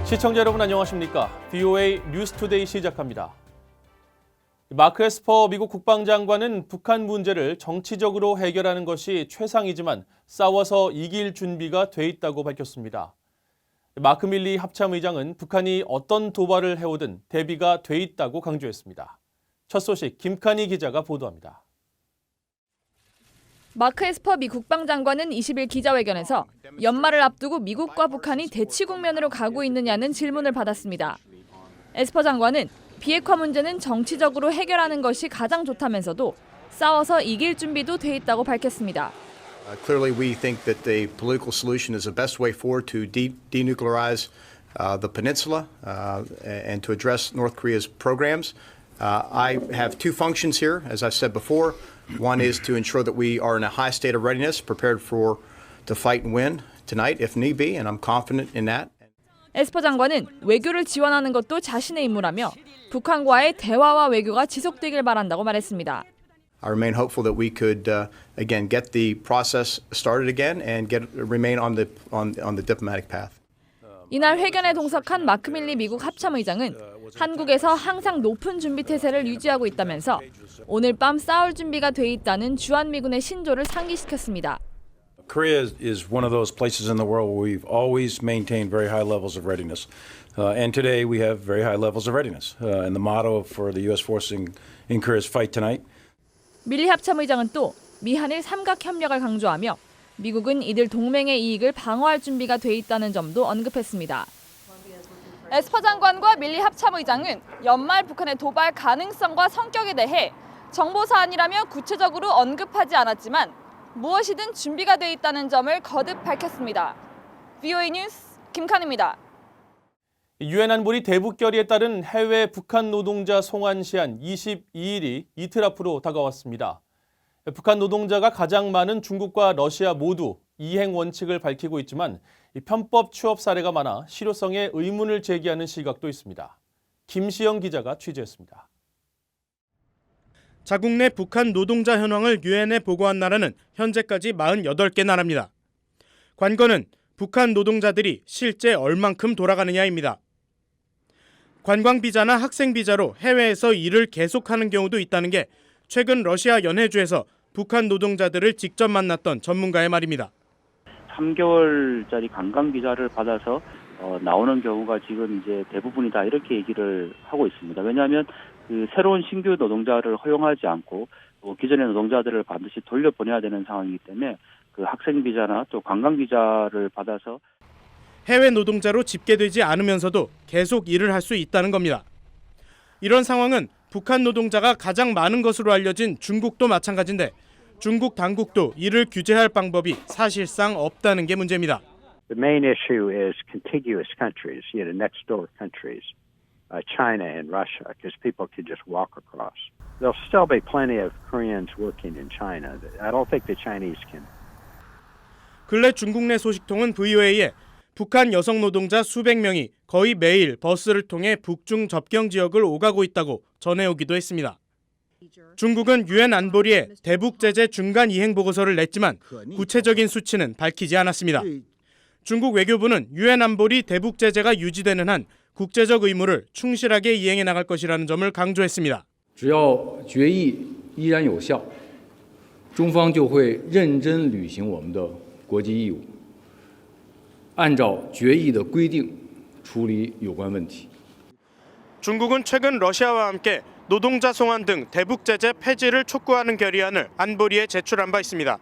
시청자 여러분 안녕하십니까? VOA 뉴스투데이 시작합니다. 마크 에스퍼 미국 국방장관은 북한 문제를 정치적으로 해결하는 것이 최상이지만 싸워서 이길 준비가 돼 있다고 밝혔습니다. 마크 밀리 합참의장은 북한이 어떤 도발을 해오든 대비가 돼 있다고 강조했습니다. 첫 소식 김칸희 기자가 보도합니다. 마크 에스퍼 미 국방장관은 20일 기자회견에서 연말을 앞두고 미국과 북한이 대치 국면으로 가고 있느냐는 질문을 받았습니다. 에스퍼 장관은 비핵화 문제는 정치적으로 해결하는 것이 가장 좋다면서도 싸워서 이길 준비도 돼 있다고 밝혔습니다. Clearly, we think that the political solution is the best way forward to denuclearize the peninsula and to address North Korea's programs. I have two functions here, as I've said before. One is to ensure that we are in a high state of readiness, prepared to fight and win tonight if need be, and I'm confident in that. 에스퍼 장관은 외교를 지원하는 것도 자신의 임무라며 북한과의 대화와 외교가 지속되길 바란다고 말했습니다. I remain hopeful that we could again get the process started again and remain on the diplomatic path. 이날 회견에 동석한 마크 밀리 미국 합참의장은 한국에서 항상 높은 준비 태세를 유지하고 있다면서 오늘 밤 싸울 준비가 돼 있다는 주한미군의 신조를 상기시켰습니다. Korea is one of those places in the world where we've always maintained very high levels of readiness. And today we have very high levels of readiness. And the motto for the U.S. force in Korea is fight tonight. 밀리 합참의장은 또 미한일 삼각 협력을 강조하며 미국은 이들 동맹의 이익을 방어할 준비가 돼 있다는 점도 언급했습니다. 에스퍼 장관과 밀리 합참의장은 연말 북한의 도발 가능성과 성격에 대해 정보 사안이라며 구체적으로 언급하지 않았지만 무엇이든 준비가 돼 있다는 점을 거듭 밝혔습니다. VOA 뉴스 김칸희입니다. 유엔 안보리 대북 결의에 따른 해외 북한 노동자 송환 시한 22일이 이틀 앞으로 다가왔습니다. 북한 노동자가 가장 많은 중국과 러시아 모두 이행 원칙을 밝히고 있지만 편법 취업 사례가 많아 실효성에 의문을 제기하는 시각도 있습니다. 김시영 기자가 취재했습니다. 자국 내 북한 노동자 현황을 유엔에 보고한 나라는 현재까지 48개 나라입니다. 관건은 북한 노동자들이 실제 얼만큼 돌아가느냐입니다. 관광 비자나 학생 비자로 해외에서 일을 계속하는 경우도 있다는 게 최근 러시아 연해주에서 북한 노동자들을 직접 만났던 전문가의 말입니다. 3개월짜리 관광 비자를 받아서 나오는 경우가 지금 이제 대부분이다 이렇게 얘기를 하고 있습니다. 왜냐하면 그 새로운 신규 노동자를 허용하지 않고 또 기존의 노동자들을 반드시 돌려보내야 되는 상황이기 때문에 그 학생 비자나 또 관광 비자를 받아서 해외 노동자로 집계되지 않으면서도 계속 일을 할 수 있다는 겁니다. 이런 상황은 북한 노동자가 가장 많은 것으로 알려진 중국도 마찬가지인데 중국 당국도 이를 규제할 방법이 사실상 없다는 게 문제입니다. The main issue is contiguous countries, next door countries, China and Russia, because people could just walk across. There'll still be plenty of Koreans working in China. I don't think the Chinese can. 근래 중국 내 소식통은 VOA에 북한 여성 노동자 수백 명이 거의 매일 버스를 통해 북중 접경 지역을 오가고 있다고 전해오기도 했습니다. 중국은 유엔 안보리에 대북 제재 중간 이행 보고서를 냈지만 구체적인 수치는 밝히지 않았습니다. 중국 외교부는 유엔 안보리 대북 제재가 유지되는 한 국제적 의무를 충실하게 이행해 나갈 것이라는 점을 강조했습니다. 只要决议依然有效，中方就会认真履行我们的国际义务，按照决议的规定处理有关问题。 중국은 최근 러시아와 함께 노동자 송환 등 대북 제재 폐지를 촉구하는 결의안을 안보리에 제출한 바 있습니다.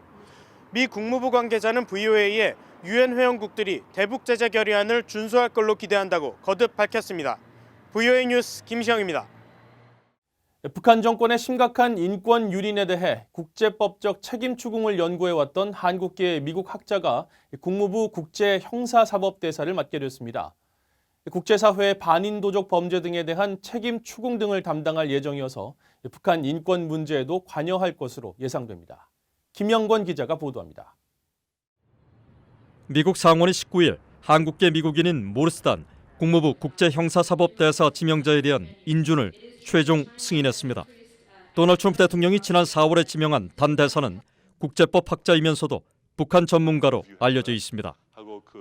미 국무부 관계자는 VOA에 유엔 회원국들이 대북 제재 결의안을 준수할 걸로 기대한다고 거듭 밝혔습니다. VOA 뉴스 김시영입니다. 북한 정권의 심각한 인권 유린에 대해 국제법적 책임 추궁을 연구해왔던 한국계 미국 학자가 국무부 국제형사사법대사를 맡게 됐습니다. 국제사회의 반인도적 범죄 등에 대한 책임 추궁 등을 담당할 예정이어서 북한 인권 문제에도 관여할 것으로 예상됩니다. 김영권 기자가 보도합니다. 미국 상원이 19일 한국계 미국인인 모르스단 국무부 국제형사사법대사 지명자에 대한 인준을 최종 승인했습니다. 도널드 트럼프 대통령이 지난 4월에 지명한 단 대사는 국제법 학자이면서도 북한 전문가로 알려져 있습니다.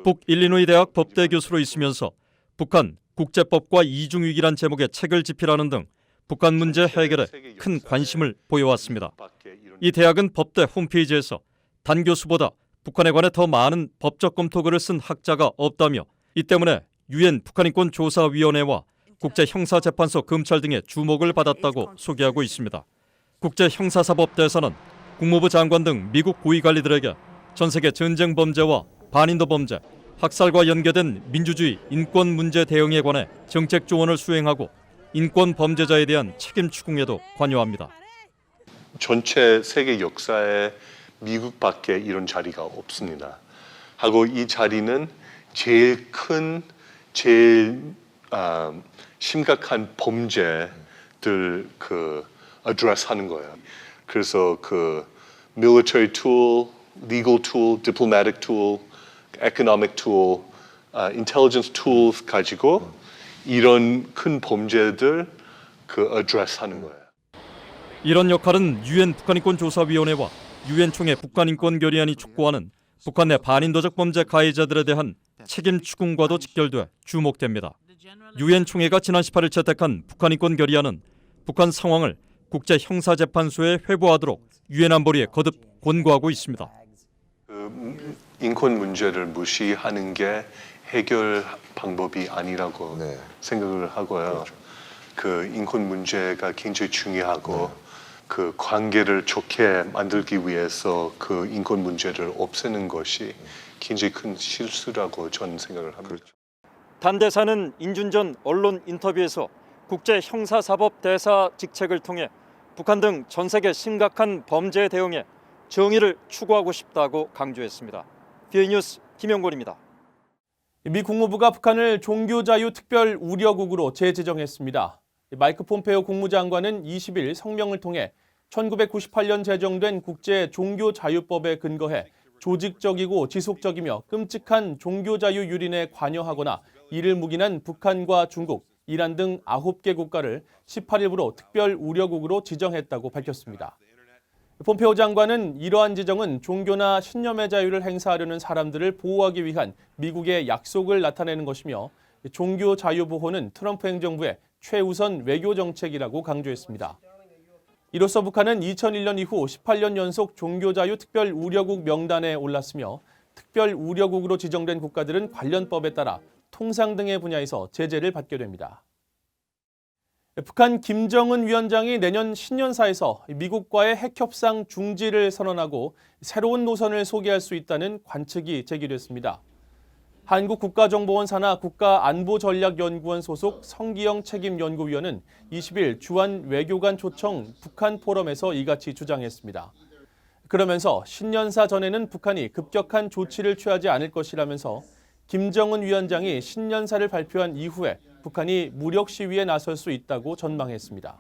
북일리노이 대학 법대 교수로 있으면서 북한 국제법과 이중위기란 제목의 책을 집필하는 등 북한 문제 해결에 큰 관심을 보여왔습니다. 이 대학은 법대 홈페이지에서 단 교수보다 북한에 관해 더 많은 법적 검토글을 쓴 학자가 없다며 이 때문에 유엔 북한인권조사위원회와 국제형사재판소 검찰 등의 주목을 받았다고 소개하고 있습니다. 국제형사사법대에서는 국무부 장관 등 미국 고위관리들에게 전 세계 전쟁 범죄와 반인도 범죄, 학살과 연계된 민주주의, 인권 문제 대응에 관해 정책 조언을 수행하고 인권 범죄자에 대한 책임 추궁에도 관여합니다. 전체 세계 역사에 미국밖에 이런 자리가 없습니다. 하고 이 자리는 제일 큰, 제일 심각한 범죄들 address하는 거예요. 그래서 military tool, legal tool, diplomatic tool, economic tool, intelligence tools 가지고 이런 큰 범죄들 address하는 거예요. 이런 역할은 유엔 북한인권조사위원회와 유엔 총회 북한인권결의안이 촉구하는 북한 내 반인도적 범죄 가해자들에 대한 책임 추궁과도 직결돼 주목됩니다. 유엔 총회가 지난 18일 채택한 북한인권결의안은 북한 상황을 국제형사재판소에 회부하도록 유엔 안보리에 거듭 권고하고 있습니다. 인권 문제를 무시하는 게 해결 방법이 아니라고 생각을 하고요. 인권 문제가 굉장히 중요하고 관계를 좋게 만들기 위해서 인권 문제를 없애는 것이 굉장히 큰 실수라고 저는 생각을 합니다. 단 대사는 인준 전 언론 인터뷰에서 국제형사사법대사 직책을 통해 북한 등 전 세계 심각한 범죄 대응에 정의를 추구하고 싶다고 강조했습니다. BA 뉴스 김영곤입니다. 미 국무부가 북한을 종교자유 특별우려국으로 재지정했습니다. 마이크 폼페오 국무장관은 20일 성명을 통해 1998년 제정된 국제종교자유법에 근거해 조직적이고 지속적이며 끔찍한 종교자유 유린에 관여하거나 이를 묵인한 북한과 중국, 이란 등 9개 국가를 18일부로 특별우려국으로 지정했다고 밝혔습니다. 폼페오 장관은 이러한 지정은 종교나 신념의 자유를 행사하려는 사람들을 보호하기 위한 미국의 약속을 나타내는 것이며 종교 자유 보호는 트럼프 행정부의 최우선 외교 정책이라고 강조했습니다. 이로써 북한은 2001년 이후 18년 연속 종교자유 특별우려국 명단에 올랐으며 특별우려국으로 지정된 국가들은 관련 법에 따라 통상 등의 분야에서 제재를 받게 됩니다. 북한 김정은 위원장이 내년 신년사에서 미국과의 핵협상 중지를 선언하고 새로운 노선을 소개할 수 있다는 관측이 제기됐습니다. 한국국가정보원 산하 국가안보전략연구원 소속 성기영 책임연구위원은 20일 주한 외교관 초청 북한 포럼에서 이같이 주장했습니다. 그러면서 신년사 전에는 북한이 급격한 조치를 취하지 않을 것이라면서 김정은 위원장이 신년사를 발표한 이후에 북한이 무력 시위에 나설 수 있다고 전망했습니다.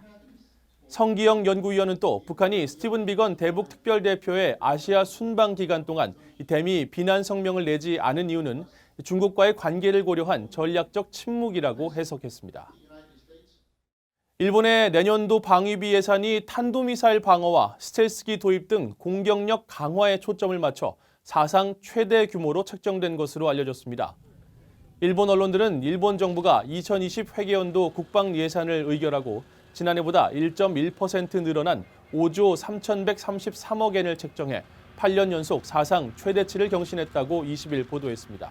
성기영 연구위원은 또 북한이 스티븐 비건 대북 특별대표의 아시아 순방 기간 동안 대미 비난 성명을 내지 않은 이유는 중국과의 관계를 고려한 전략적 침묵이라고 해석했습니다. 일본의 내년도 방위비 예산이 탄도미사일 방어와 스텔스기 도입 등 공격력 강화에 초점을 맞춰 사상 최대 규모로 책정된 것으로 알려졌습니다. 일본 언론들은 일본 정부가 2020 회계연도 국방 예산을 의결하고 지난해보다 1.1% 늘어난 5조 3,133억 엔을 책정해 8년 연속 사상 최대치를 경신했다고 20일 보도했습니다.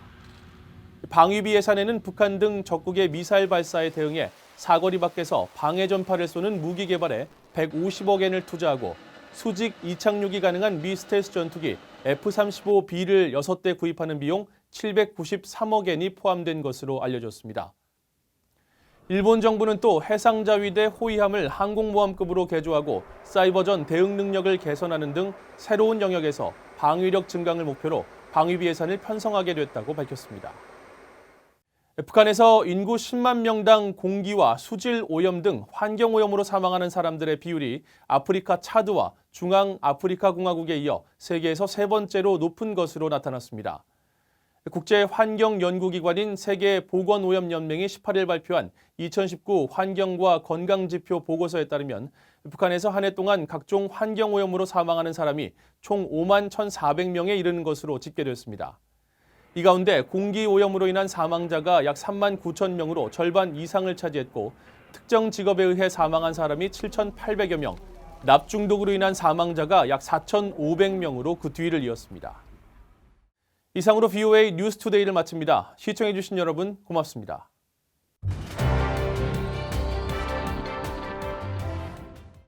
방위비 예산에는 북한 등 적국의 미사일 발사에 대응해 사거리 밖에서 방해 전파를 쏘는 무기 개발에 150억 엔을 투자하고 수직 이착륙이 가능한 미 스텔스 전투기 F-35B를 6대 구입하는 비용 793억 엔이 포함된 것으로 알려졌습니다. 일본 정부는 또 해상자위대 호위함을 항공모함급으로 개조하고 사이버전 대응 능력을 개선하는 등 새로운 영역에서 방위력 증강을 목표로 방위비 예산을 편성하게 됐다고 밝혔습니다. 북한에서 인구 10만 명당 공기와 수질 오염 등 환경오염으로 사망하는 사람들의 비율이 아프리카 차드와 중앙아프리카 공화국에 이어 세계에서 세 번째로 높은 것으로 나타났습니다. 국제환경연구기관인 세계보건오염연맹이 18일 발표한 2019 환경과 건강지표 보고서에 따르면 북한에서 한 해 동안 각종 환경오염으로 사망하는 사람이 총 5만 1,400명에 이르는 것으로 집계됐습니다. 이 가운데 공기 오염으로 인한 사망자가 약 3만 9천 명으로 절반 이상을 차지했고 특정 직업에 의해 사망한 사람이 7,800여 명, 납 중독으로 인한 사망자가 약 4,500명으로 그 뒤를 이었습니다. 이상으로 VOA 뉴스투데이를 마칩니다. 시청해주신 여러분 고맙습니다.